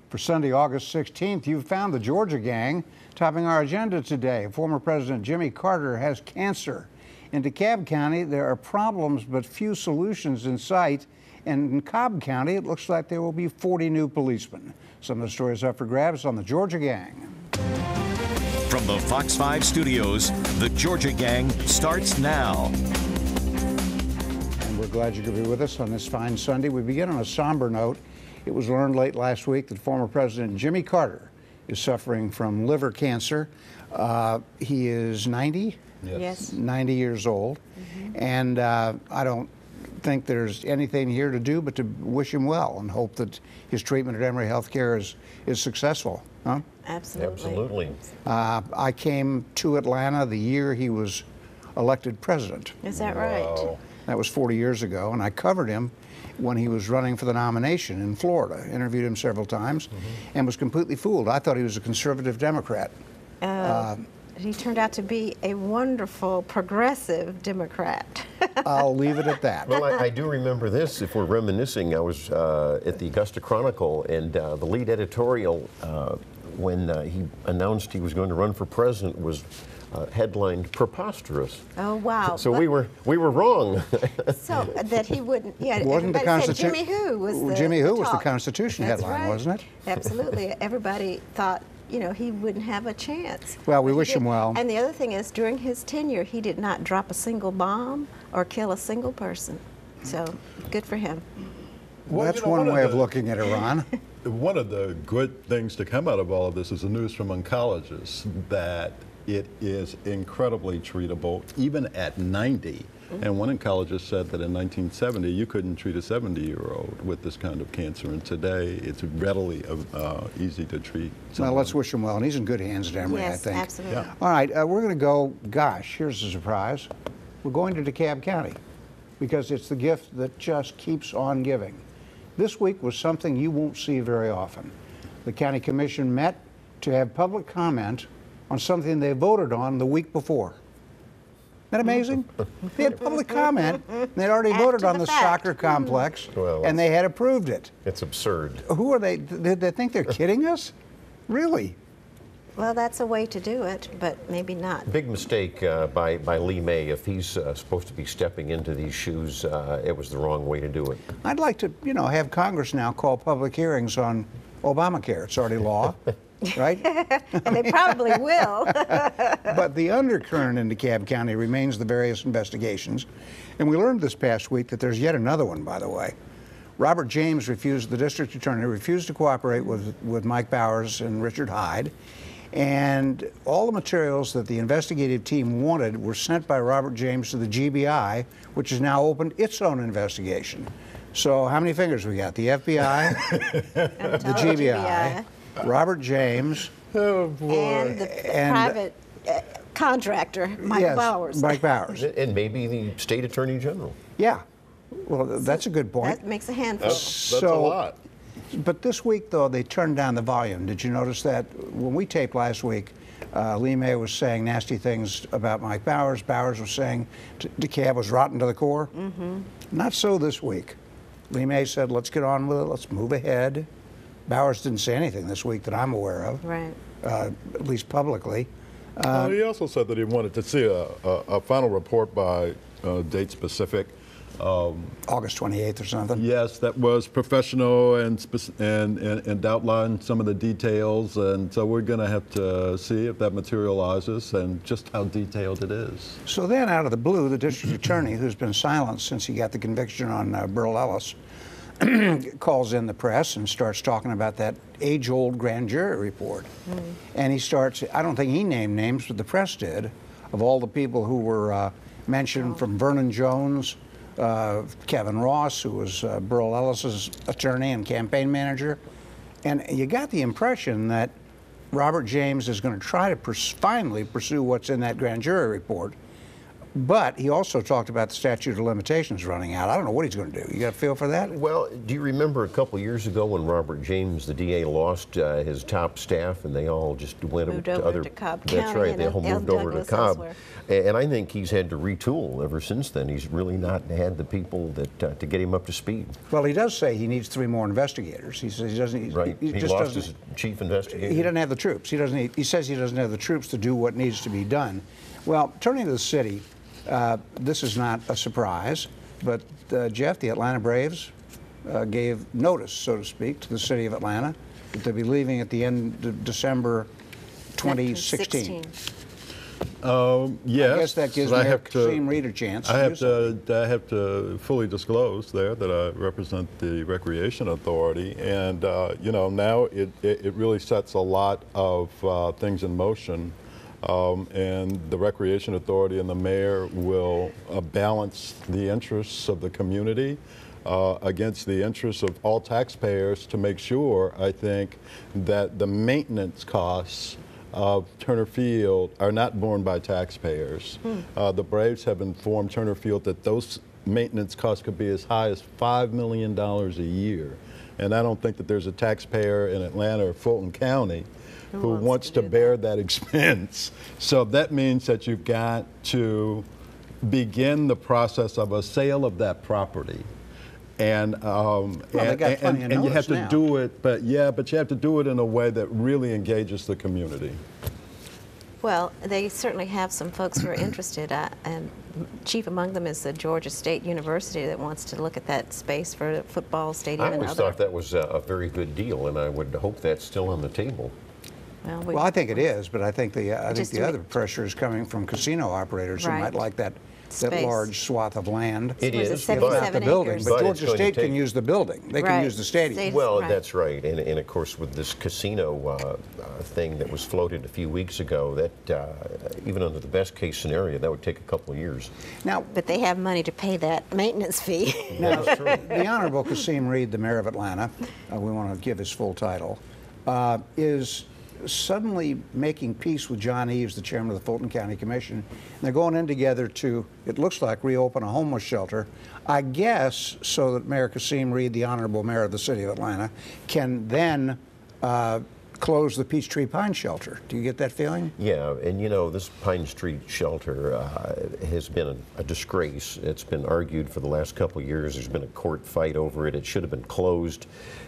For Sunday, August 16th, you've found the Georgia Gang. Topping our agenda today, former President Jimmy Carter has cancer. In DeKalb County, there are problems but few solutions in sight. And in Cobb County, it looks like there will be 40 new policemen. Some of the stories up for grabs on the Georgia Gang. From the Fox 5 studios, the Georgia Gang starts now. And we're glad you could be with us on this fine Sunday. We begin on a somber note. It was learned late last week that former President Jimmy Carter is suffering from liver cancer. He is 90? Yes. 90 years old. And I don't think there's anything here to do but to wish him well and hope that his treatment at Emory Healthcare is successful. Huh? Absolutely. I came to Atlanta the year he was elected president. Is that right? That was 40 years ago, and I covered him when he was running for the nomination in Florida. Interviewed him several times and was completely fooled. I thought he was a conservative Democrat. He turned out to be a wonderful progressive Democrat. I'll leave it at that. Well, I do remember this. If we're reminiscing, I was at the Augusta Chronicle, and the lead editorial, when he announced he was going to run for president, was headlined "Preposterous." Oh wow! So we were wrong. So that he wouldn't. Yeah, wasn't the Constitution? Jimmy Who was the Jimmy Who was the talk. Constitution That's headline, right. wasn't it? Absolutely. Everybody thought, you know, he wouldn't have a chance. Well, we But he wish him did. well. And the other thing is, during his tenure, he did not drop a single bomb or kill a single person. So good for him. Well, That's you know, one way of looking at Iran. One of the good things to come out of all of this is the news from oncologists that it is incredibly treatable, even at 90. And one oncologist said that in 1970, you couldn't treat a 70-year-old with this kind of cancer. And today, it's readily easy to treat. Well, let's wish him well. And he's in good hands at Emory, Yes, I think. absolutely. Yeah. All right, we're going to go, gosh, here's a surprise. We're going to DeKalb County because it's the gift that just keeps on giving. This week was something you won't see very often. The county commission met to have public comment on something they voted on the week before. Isn't that amazing? They had public comment, and they'd already After voted on the the fact. soccer complex, Well, and they had approved it. It's absurd. Who are they? Did they think they're kidding us? Really? Well, that's a way to do it, but maybe not. Big mistake by Lee May. If he's supposed to be stepping into these shoes, it was the wrong way to do it. I'd like to, you know, have Congress now call public hearings on Obamacare. It's already law, right? And they probably will. But the undercurrent in DeKalb County remains the various investigations. And we learned this past week that there's yet another one, by the way. Robert James refused, the district attorney refused to cooperate with Mike Bowers and Richard Hyde. And all the materials that the investigative team wanted were sent by Robert James to the GBI, which has now opened its own investigation. So how many fingers we got? The FBI, the GBI, Robert James, And the private contractor, Mike Bowers. Mike Bowers. And maybe the state attorney general. Yeah. Well, that's a good point. That makes a handful. That's a lot. But this week, though, they turned down the volume. Did you notice that? When we taped last week, Lee May was saying nasty things about Mike Bowers. Bowers was saying DeKalb was rotten to the core. Not so this week. Lee May said, let's get on with it. Let's move ahead. Bowers didn't say anything this week that I'm aware of, Right. at least publicly. He also said that he wanted to see a final report by date specific. August 28th or something. Yes, that was professional and outlined some of the details, and so we're going to have to see if that materializes and just how detailed it is. So then, out of the blue, the district attorney, who's been silent since he got the conviction on Burl Ellis, calls in the press and starts talking about that age-old grand jury report. And he starts, I don't think he named names, but the press did, of all the people who were mentioned, from Vernon Jones, Kevin Ross, who was Burl Ellis's attorney and campaign manager. And you got the impression that Robert James is going to try to finally pursue what's in that grand jury report. But he also talked about the statute of limitations running out. I don't know what he's going to do. You got a feel for that? Well, do you remember a couple years ago when Robert James, the DA, lost his top staff and they all just went Moved to over other... to Cobb That's County right, and they all El moved over to Douglas Cobb. elsewhere. And I think he's had to retool ever since then. He's really not had the people that to get him up to speed. Well, he does say he needs 3 more investigators. He says he doesn't. Right, he just lost doesn't, his chief investigator. He doesn't have the troops. He says he doesn't have the troops to do what needs to be done. Well, turning to the city, this is not a surprise, but Jeff, the Atlanta Braves gave notice, so to speak, to the city of Atlanta that they'll be leaving at the end of December 2016. Yes. I guess that gives Mayor Kasim Reed a chance. I have to fully disclose there that I represent the Recreation Authority, and you know, now it really sets a lot of things in motion, and the Recreation Authority and the mayor will balance the interests of the community against the interests of all taxpayers to make sure, I think, that the maintenance costs of Turner Field are not borne by taxpayers. The Braves have informed Turner Field that those maintenance costs could be as high as $5 million a year. And I don't think that there's a taxpayer in Atlanta or Fulton County who wants to bear that expense. So that means that you've got to begin the process of a sale of that property. And and you have to do it, but you have to do it in a way that really engages the community. Well, they certainly have some folks who are interested, and chief among them is the Georgia State University that wants to look at that space for a football stadium. I always thought that was a very good deal, and I would hope that's still on the table. Well, I think it is, but I think the other pressure is coming from casino operators who might like that large swath of land. It is, but not the building. But Georgia State can use the building. They can use the stadium. Well, that's right. And of course, with this casino thing that was floated a few weeks ago, that even under the best case scenario, that would take a couple of years. Now, but they have money to pay that maintenance fee. Now, the Honorable Kasim Reed, the mayor of Atlanta, we want to give his full title, is suddenly making peace with John Eves, the chairman of the Fulton County Commission. And they're going in together to, it looks like, reopen a homeless shelter, I guess, so that Mayor Kasim Reed, the honorable mayor of the city of Atlanta, can then close the Peachtree Pine Shelter. Do you get that feeling? Yeah, and you know, this Pine Street shelter has been a disgrace. It's been argued for the last couple of years. There's been a court fight over it. It should have been closed.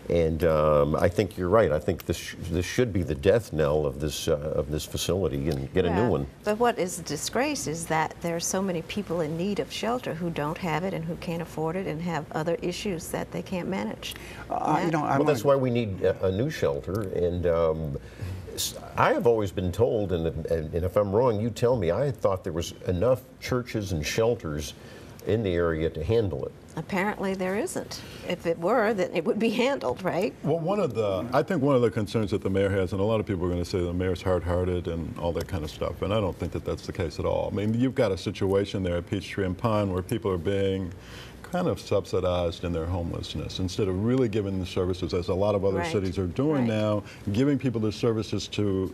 And I think you're right. I think this should be the death knell of this facility, and get a new one. But what is a disgrace is that there are so many people in need of shelter who don't have it and who can't afford it and have other issues that they can't manage. You know, well, that's why we need a new shelter. And I have always been told, and if I'm wrong, you tell me, I thought there was enough churches and shelters in the area to handle it. Apparently there isn't. If it were, then it would be handled, right? Well, I think one of the concerns that the mayor has, and a lot of people are going to say the mayor's hard-hearted and all that kind of stuff, and I don't think that that's the case at all. I mean, you've got a situation there at Peachtree and Pine where people are being kind of subsidized in their homelessness instead of really giving the services, as a lot of other cities are doing now, giving people the services to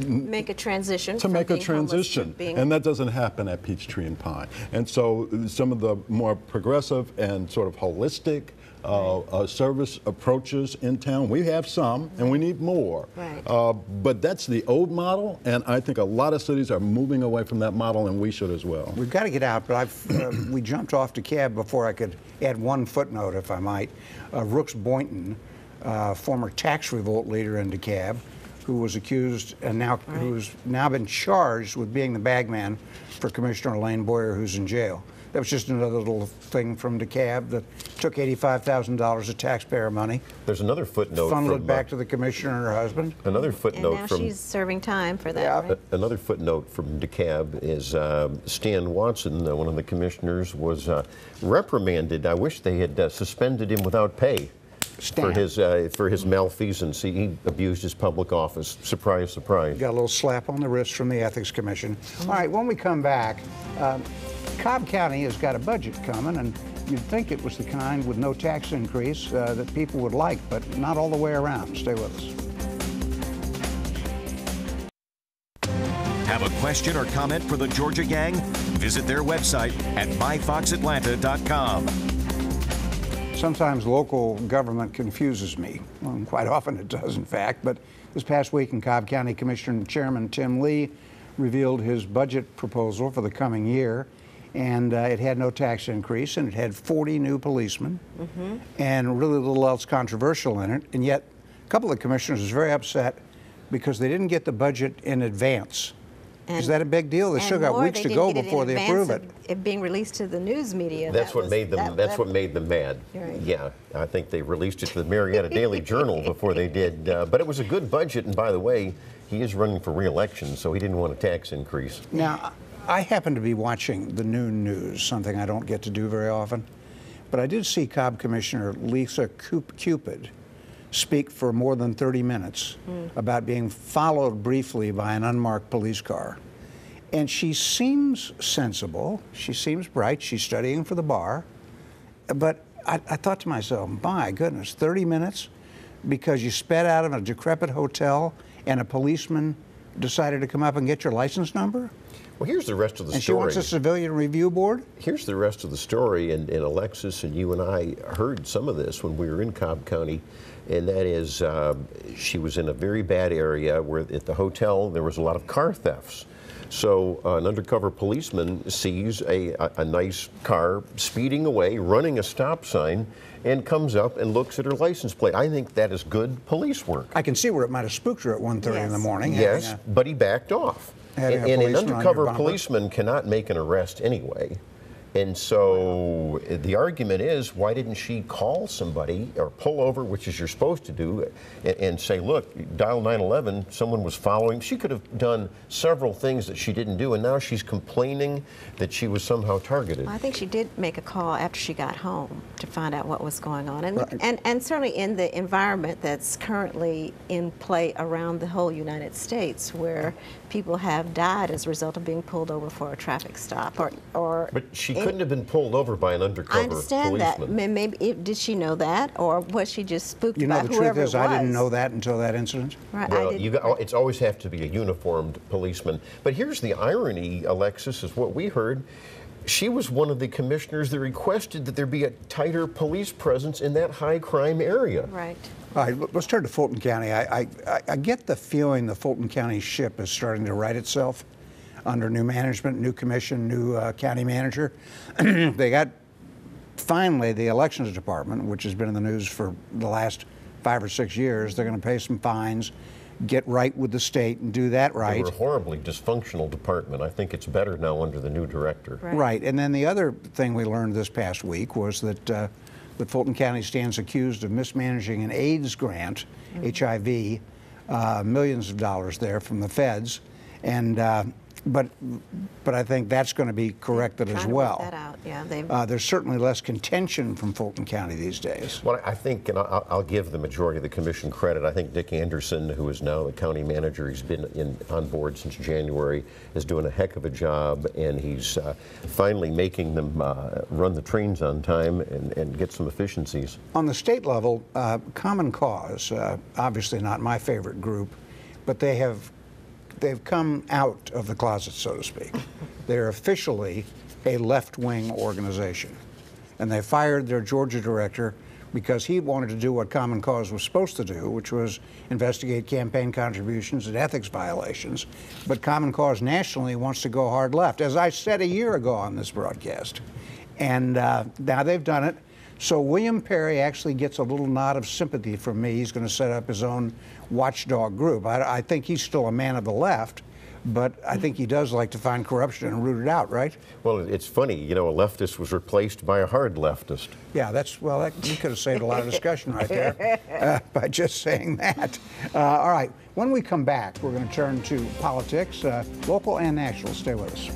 make a transition. And that doesn't happen at Peachtree and Pine. And so some of the more progressive and sort of holistic service approaches in town, we have some, and we need more. But that's the old model, and I think a lot of cities are moving away from that model, and we should as well. We've got to get out, but we jumped off to cab before I could add one footnote, if I might. Rooks Boynton, former tax revolt leader in DeKalb, who was accused and who's now been charged with being the bagman for Commissioner Elaine Boyer, who's in jail. That was just another little thing from DeKalb that took $85,000 of taxpayer money. There's another footnote. Funneled it back to the commissioner and her husband. Another footnote and now she's serving time for that. Right? Another footnote from DeKalb is Stan Watson, one of the commissioners, was reprimanded. I wish they had suspended him without pay. For his malfeasance. He abused his public office. Surprise, surprise. Got a little slap on the wrist from the Ethics Commission. All right, when we come back, Cobb County has got a budget coming, and you'd think it was the kind with no tax increase that people would like, but not all the way around. Stay with us. Have a question or comment for the Georgia Gang? Visit their website at myfoxatlanta.com. Sometimes local government confuses me. Well, quite often it does, in fact. But this past week in Cobb County, Commissioner Chairman Tim Lee revealed his budget proposal for the coming year. And it had no tax increase, and it had 40 new policemen, and really little else controversial in it. And yet, a couple of commissioners was very upset because they didn't get the budget in advance. Is that a big deal? They still got weeks to go before they approve it. It being released to the news media. That's what made them. That's what made them mad. Right. Yeah, I think they released it to the Marietta Daily Journal before they did. But it was a good budget, and by the way, he is running for re-election, so he didn't want a tax increase. Now, I happen to be watching the noon news, something I don't get to do very often. But I did see Cobb Commissioner Lisa Cupid speak for more than 30 minutes about being followed briefly by an unmarked police car. And she seems sensible, she seems bright, she's studying for the bar. But I thought to myself, my goodness, 30 minutes because you sped out of a decrepit hotel and a policeman decided to come up and get your license number? Well, here's the rest of the story. And she wants a civilian review board? Here's the rest of the story, and Alexis and you and I heard some of this when we were in Cobb County, and that is she was in a very bad area where at the hotel there was a lot of car thefts. So an undercover policeman sees a nice car speeding away, running a stop sign, and comes up and looks at her license plate. I think that is good police work. I can see where it might have spooked her at 1:30 in the morning. Yes, but he backed off. And an undercover policeman cannot make an arrest anyway. And so the argument is, why didn't she call somebody or pull over, which is you're supposed to do, and say, look, dial 911, someone was following. She could have done several things that she didn't do, and now she's complaining that she was somehow targeted. I think she did make a call after she got home to find out what was going on. And, Right. and certainly in the environment that's currently in play around the whole United States, where people have died as a result of being pulled over for a traffic stop or But she couldn't have been pulled over by an undercover I understand policeman. that. Maybe did she know that, or was she just spooked You know, about the whoever truth is, it was? I didn't know that until that incident. Right, Well, I didn't. it's always have to be a uniformed policeman. But here's the irony, Alexis, is what we heard. She was one of the commissioners that requested that there be a tighter police presence in that high crime area. Right. All right, let's turn to Fulton County. I get the feeling the Fulton County ship is starting to right itself under new management, new commission, new county manager. They got, finally, the elections department, which has been in the news for the last 5 or 6 years. They're going to pay some fines, get right with the state and do that They right. were a horribly dysfunctional department. I think it's better now under the new director. Right, and then the other thing we learned this past week was that that Fulton County stands accused of mismanaging an AIDS grant, HIV, millions of dollars there from the feds, and but I think that's going to be corrected as Trying to well. work that out. Yeah, There's certainly less contention from Fulton County these days. Well, I think, and I'll give the majority of the commission credit, I think Dick Anderson, who is now the county manager, he's been on board since January, is doing a heck of a job, and he's finally making them run the trains on time and get some efficiencies. On the state level, Common Cause, obviously not my favorite group, but they've come out of the closet, so to speak. They're officially a left-wing organization. And they fired their Georgia director because he wanted to do what Common Cause was supposed to do, which was investigate campaign contributions and ethics violations. But Common Cause nationally wants to go hard left, as I said a year ago on this broadcast. And now they've done it. So William Perry actually gets a little nod of sympathy from me. He's going to set up his own watchdog group. I think he's still a man of the left, but I think he does like to find corruption and root it out, right? Well, it's funny, you know, a leftist was replaced by a hard leftist. Yeah, you could have saved a lot of discussion right there by just saying that. All right, when we come back, we're going to turn to politics, local and national. Stay with us.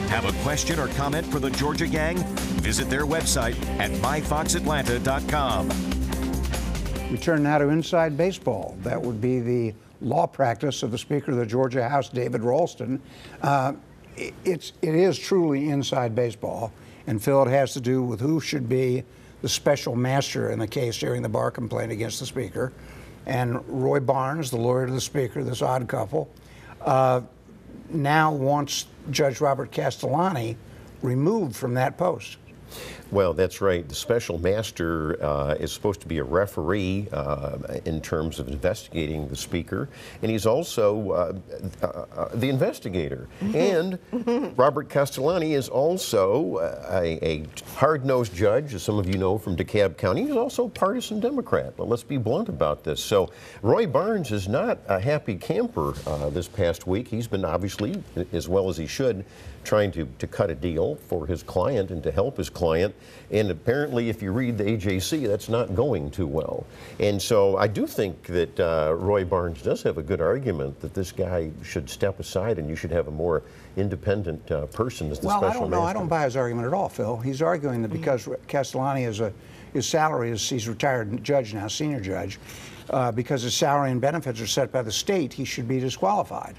Have a question or comment for the Georgia Gang? Visit their website at myfoxatlanta.com. We turn now to inside baseball. That would be the law practice of the Speaker of the Georgia House, David Ralston. It is truly inside baseball, and Phil, it has to do with who should be the special master in the case hearing the bar complaint against the Speaker. And Roy Barnes, the lawyer to the Speaker, this odd couple, now wants Judge Robert Castellani removed from that post. Well, that's right. The special master is supposed to be a referee in terms of investigating the Speaker, and he's also the investigator. And Robert Castellani is also a hard-nosed judge, as some of you know from DeKalb County. He's also a partisan Democrat. But let's be blunt about this. So Roy Barnes is not a happy camper this past week. He's been obviously, as well as he should, trying to cut a deal for his client and to help his client. And apparently, if you read the AJC, that's not going too well. And so I do think that Roy Barnes does have a good argument that this guy should step aside and you should have a more independent person as the special master. Well, I don't buy his argument at all, Phil. He's arguing that because Castellani his salary is, he's a retired judge now, senior judge, because his salary and benefits are set by the state, he should be disqualified.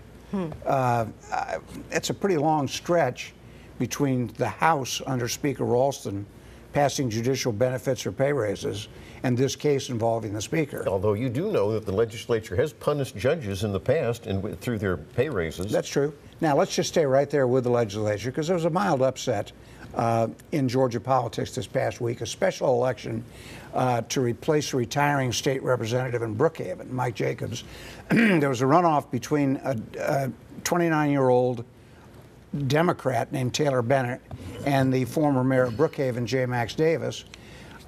It's a pretty long stretch between the House under Speaker Ralston passing judicial benefits or pay raises and this case involving the Speaker. Although you do know that the legislature has punished judges in the past and through their pay raises. That's true. Now let's just stay right there with the legislature, because there was a mild upset in Georgia politics this past week, a special election to replace a retiring state representative in Brookhaven, Mike Jacobs. There was a runoff between a 29-year-old Democrat named Taylor Bennett and the former mayor of Brookhaven, J. Max Davis.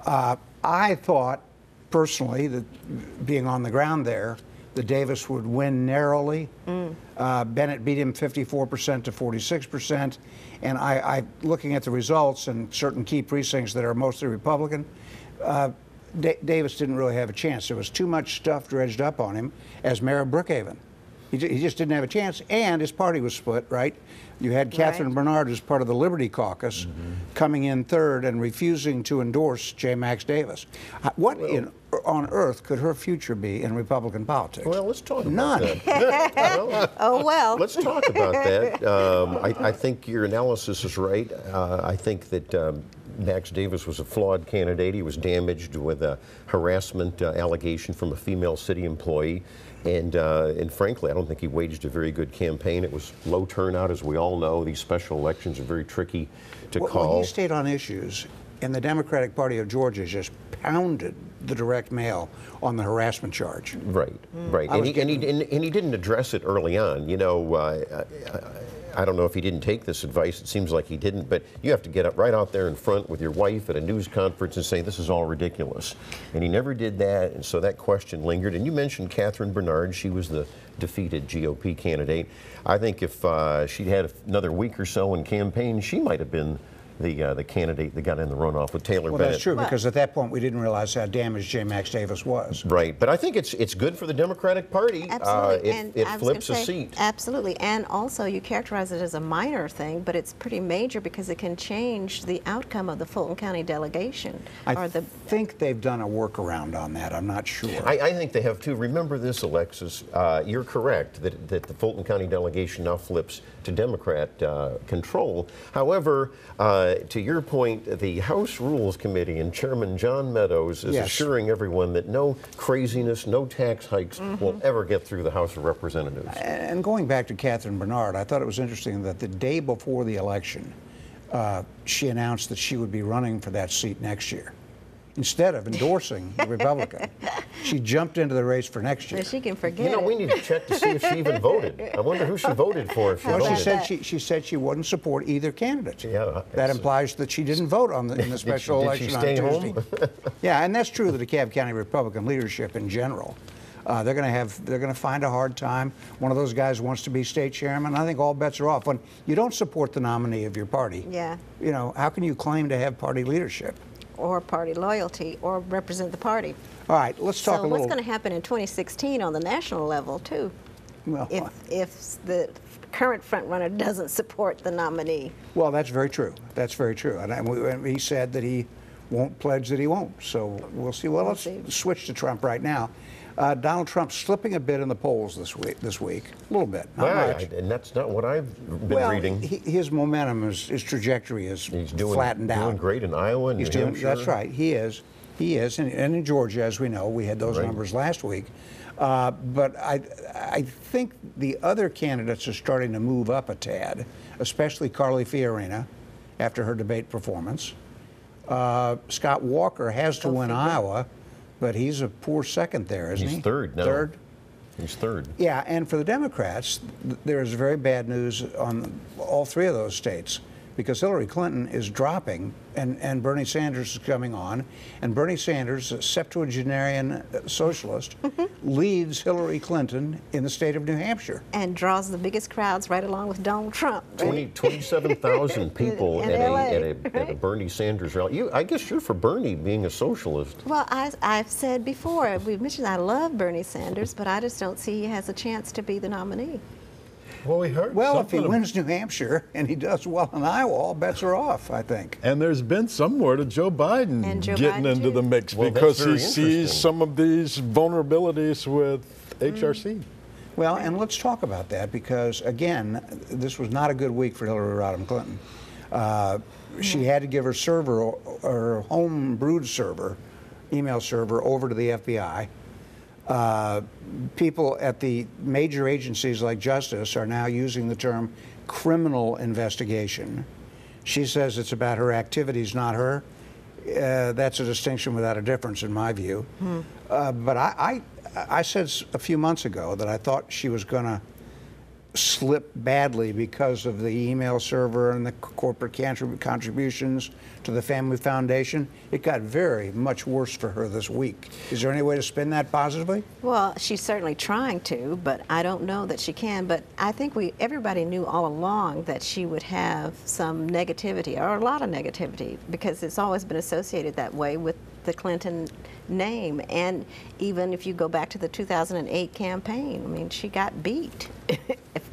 I thought, personally, that being on the ground there, that Davis would win narrowly. Bennett beat him 54% to 46%. And looking at the results in certain key precincts that are mostly Republican, Davis didn't really have a chance. There was too much stuff dredged up on him as mayor of Brookhaven. He just didn't have a chance, and his party was split, right? You had Catherine Bernard as part of the Liberty Caucus coming in third and refusing to endorse J. Max Davis. What on earth could her future be in Republican politics? Well, let's talk about None. that. Oh, well. Let's talk about that. I think your analysis is right. I think that Max Davis was a flawed candidate. He was damaged with a harassment allegation from a female city employee. And frankly, I don't think he waged a very good campaign. It was low turnout, as we all know. These special elections are very tricky to call. Well, he stayed on issues, and the Democratic Party of Georgia just pounded the direct mail on the harassment charge. Right, right. And he didn't address it early on. You know, I don't know if he didn't take this advice. It seems like he didn't, but you have to get up right out there in front with your wife at a news conference and say, this is all ridiculous. And he never did that, and so that question lingered. And you mentioned Catherine Bernard. She was the defeated GOP candidate. I think if she'd had another week or so in campaign, she might have been the candidate that got in the runoff with Taylor Bennett. Well, that's true, because at that point we didn't realize how damaged J. Max Davis was. Right, but I think it's good for the Democratic Party. Absolutely. It flips a seat. Absolutely, and also you characterize it as a minor thing, but it's pretty major because it can change the outcome of the Fulton County delegation. I think they've done a workaround on that. I'm not sure. I think they have too. Remember this, Alexis. You're correct that the Fulton County delegation now flips to Democrat control. However, to your point, the House Rules Committee and Chairman John Meadows is assuring everyone that no craziness, no tax hikes will ever get through the House of Representatives. And going back to Catherine Bernard, I thought it was interesting that the day before the election, she announced that she would be running for that seat next year. Instead of endorsing the Republican, she jumped into the race for next year. So she can forget. You know, we need to check to see if she even voted. I wonder who she voted for if she voted. She said she wouldn't support either candidate. Yeah, that implies that she didn't vote in the special election on Tuesday. Yeah, and that's true of the DeKalb County Republican leadership in general. They're going to find a hard time. One of those guys wants to be state chairman. I think all bets are off. When you don't support the nominee of your party, you know, how can you claim to have party leadership? Or party loyalty, or represent the party. All right, let's talk a little. So what's going to happen in 2016 on the national level, too, well, if the current frontrunner doesn't support the nominee? Well, that's very true. That's very true. And he said that he won't pledge that he won't. So we'll see. Well, let's switch to Trump right now. Donald Trump slipping a bit in the polls this week, a little bit, not much. And that's not what I've been reading. His momentum, his trajectory is flattened out. He's doing great in Iowa and New Hampshire. That's right, he is. He is, and in Georgia, as we know, we had those numbers last week. But I think the other candidates are starting to move up a tad, especially Carly Fiorina after her debate performance. Scott Walker has to win Iowa, but he's a poor second there, isn't he? He's third now. Third? He's third. Yeah, and for the Democrats, there is very bad news on all three of those states, because Hillary Clinton is dropping and Bernie Sanders is coming on. And Bernie Sanders, a septuagenarian socialist, leads Hillary Clinton in the state of New Hampshire. And draws the biggest crowds right along with Donald Trump. Right? 27,000 people In at LA, a Bernie Sanders rally. I guess you're for Bernie being a socialist. Well, I've said before, we've mentioned I love Bernie Sanders, but I just don't see he has a chance to be the nominee. Well, we heard Well, if he something wins New Hampshire and he does well in Iowa, all bets are off, I think. And there's been some word of Joe Biden And Joe getting Biden, into too. the mix Well, because that's he very sees interesting. some of these vulnerabilities with HRC. Well, and let's talk about that because, again, this was not a good week for Hillary Rodham Clinton. She had to give her server, her home brewed server, email server, over to the FBI. People at the major agencies like Justice are now using the term criminal investigation. She says it's about her activities, not her. That's a distinction without a difference in my view. But I said a few months ago that I thought she was going to slip badly because of the email server and the corporate contributions to the Family Foundation. It got very much worse for her this week. Is there any way to spin that positively? Well, she's certainly trying to, but I don't know that she can. But I think everybody knew all along that she would have some negativity, or a lot of negativity, because it's always been associated that way with the Clinton name. And even if you go back to the 2008 campaign, I mean, she got beat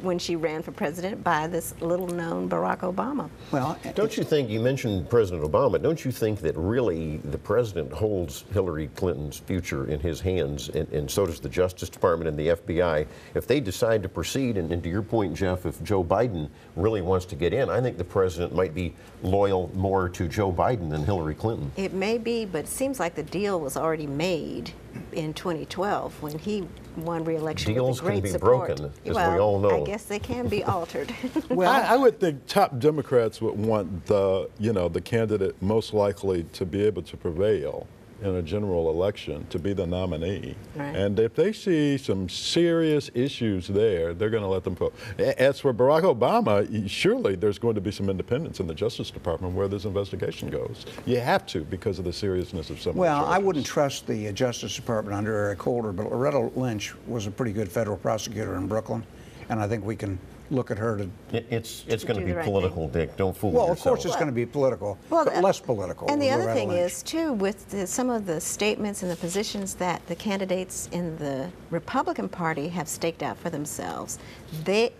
when she ran for president by this little-known Barack Obama. Well, Don't you think, you mentioned President Obama, don't you think that really the president holds Hillary Clinton's future in his hands, and so does the Justice Department and the FBI? If they decide to proceed, and to your point, Jeff, if Joe Biden really wants to get in, I think the president might be loyal more to Joe Biden than Hillary Clinton. It may be, but it seems like the deal was already made in 2012 when he won re-election Deals with can great be support. broken, as we Well, all know. I guess they can be altered. well, I would think top Democrats would want the candidate most likely to be able to prevail in a general election to be the nominee. Right. And if they see some serious issues there, they're going to let them go. As for Barack Obama, surely there's going to be some independence in the Justice Department where this investigation goes. You have to because of the seriousness of some of the well, I charges. wouldn't trust the Justice Department under Eric Holder, but Loretta Lynch was a pretty good federal prosecutor in Brooklyn, and I think we can look at her to... It's going to do be the right political, Dick. Don't fool Well, yourself. of course it's going to be political, but less political. And the with other Loretta thing Lynch. is, too, with some of the statements and the positions that the candidates in the Republican Party have staked out for themselves, they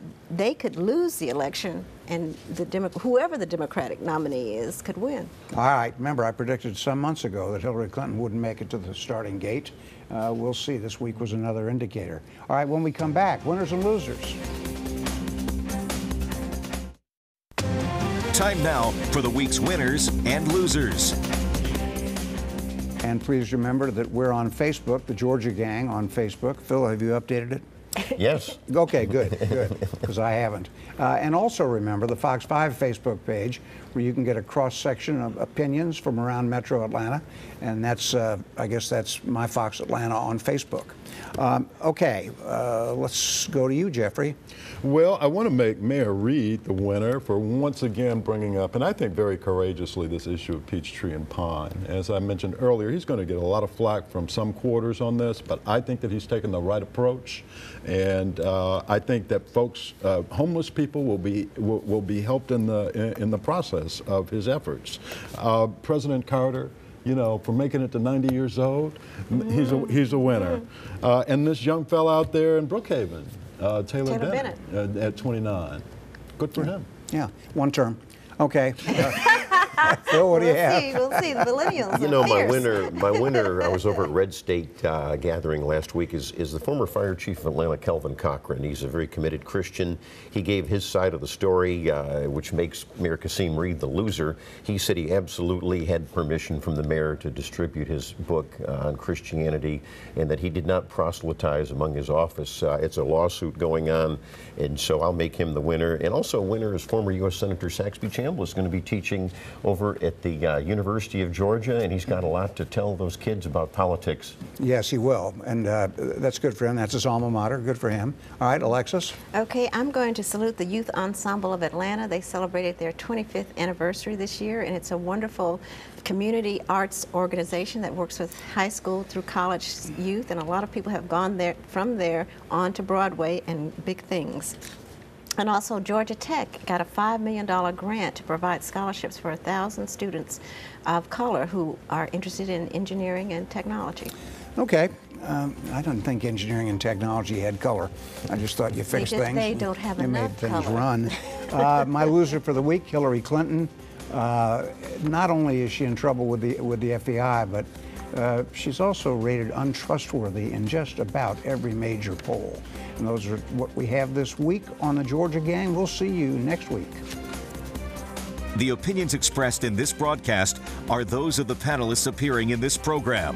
could lose the election, and whoever the Democratic nominee is could win. All right, remember I predicted some months ago that Hillary Clinton wouldn't make it to the starting gate. We'll see. This week was another indicator. All right, when we come back, winners and losers. Time now for the week's winners and losers. And please remember that we're on Facebook, the Georgia Gang on Facebook. Phil, have you updated it? Yes. Okay, good, because I haven't. And also remember the Fox 5 Facebook page, where you can get a cross-section of opinions from around Metro Atlanta, and that's, I guess that's My Fox Atlanta on Facebook. Okay, let's go to you, Jeffrey. Well, I want to make Mayor Reed the winner for once again bringing up, and I think very courageously, this issue of Peachtree and Pine. As I mentioned earlier, he's going to get a lot of flack from some quarters on this, but I think that he's taken the right approach, and I think that folks, homeless people, will be helped in the process of his efforts. President Carter, you know, for making it to 90 years old, he's a winner. And this young fella out there in Brookhaven, Taylor Bennett. At 29. Good for him. Yeah, one term. Okay. Phil, what do you We'll have? see. We'll see. The millennials. You are know, my fierce. winner, I was over at Red State gathering last week, is the former fire chief of Atlanta, Kelvin Cochran. He's a very committed Christian. He gave his side of the story, which makes Mayor Kasim Reed the loser. He said he absolutely had permission from the mayor to distribute his book on Christianity, and that he did not proselytize among his office. It's a lawsuit going on, and so I'll make him the winner. And also a winner is former U.S. Senator Saxby Chambliss, going to be teaching over at the University of Georgia, and he's got a lot to tell those kids about politics. Yes, he will, and that's good for him. That's his alma mater. Good for him. All right, Alexis. Okay, I'm going to salute the Youth Ensemble of Atlanta. They celebrated their 25th anniversary this year, and it's a wonderful community arts organization that works with high school through college youth, and a lot of people have gone there from there on to Broadway and big things. And also Georgia Tech got a $5 million grant to provide scholarships for 1,000 students of color who are interested in engineering and technology. Okay. I don't think engineering and technology had color. I just thought you fixed things. They don't have you enough made things color. run. My loser for the week, Hillary Clinton. Not only is she in trouble with the FBI, but she's also rated untrustworthy in just about every major poll. And those are what we have this week on the Georgia Gang. We'll see you next week. The opinions expressed in this broadcast are those of the panelists appearing in this program.